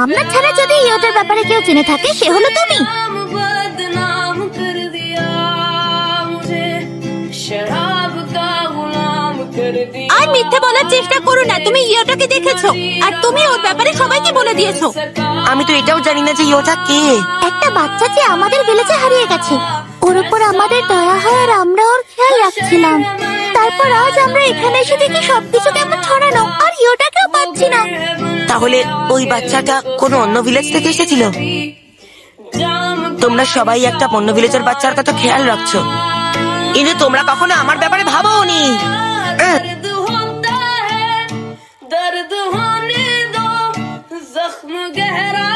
আমরা ছাড়া যদি ইয়োটার ব্যাপারে কেউ জেনে থাকে সে হলো তুমি। আর মিথ্যে বলার চেষ্টা করো না, তুমি ইয়োটাকে দেখেছো আর তুমি ওর ব্যাপারে সবাইকে বলে দিয়েছো। আমি তো এটাও জানি না যে ইয়োটা কে। একটা বাচ্চা যে আমাদের ভিলেজে হারিয়ে গেছে, ওর উপর আমাদের দয়া হয় আর আমরা ওর খেয়াল রাখছিলাম। তারপর আজ আমরা এখানে এসে দেখি সবকিছু কেমন ছড়ানো আর ইয়োটাকেও পাচ্ছি না। তাহলে ওই বাচ্চাটা কোনো অন্য ভিলেজ থেকে এসেছিল? তোমরা সবাই একটা অন্য ভিলেজের বাচ্চার কথা খেয়াল রাখছো, কিন্তু তোমরা কখনো আমার ব্যাপারে ভাবোনি। दर्द होने दो, जख्म गहरा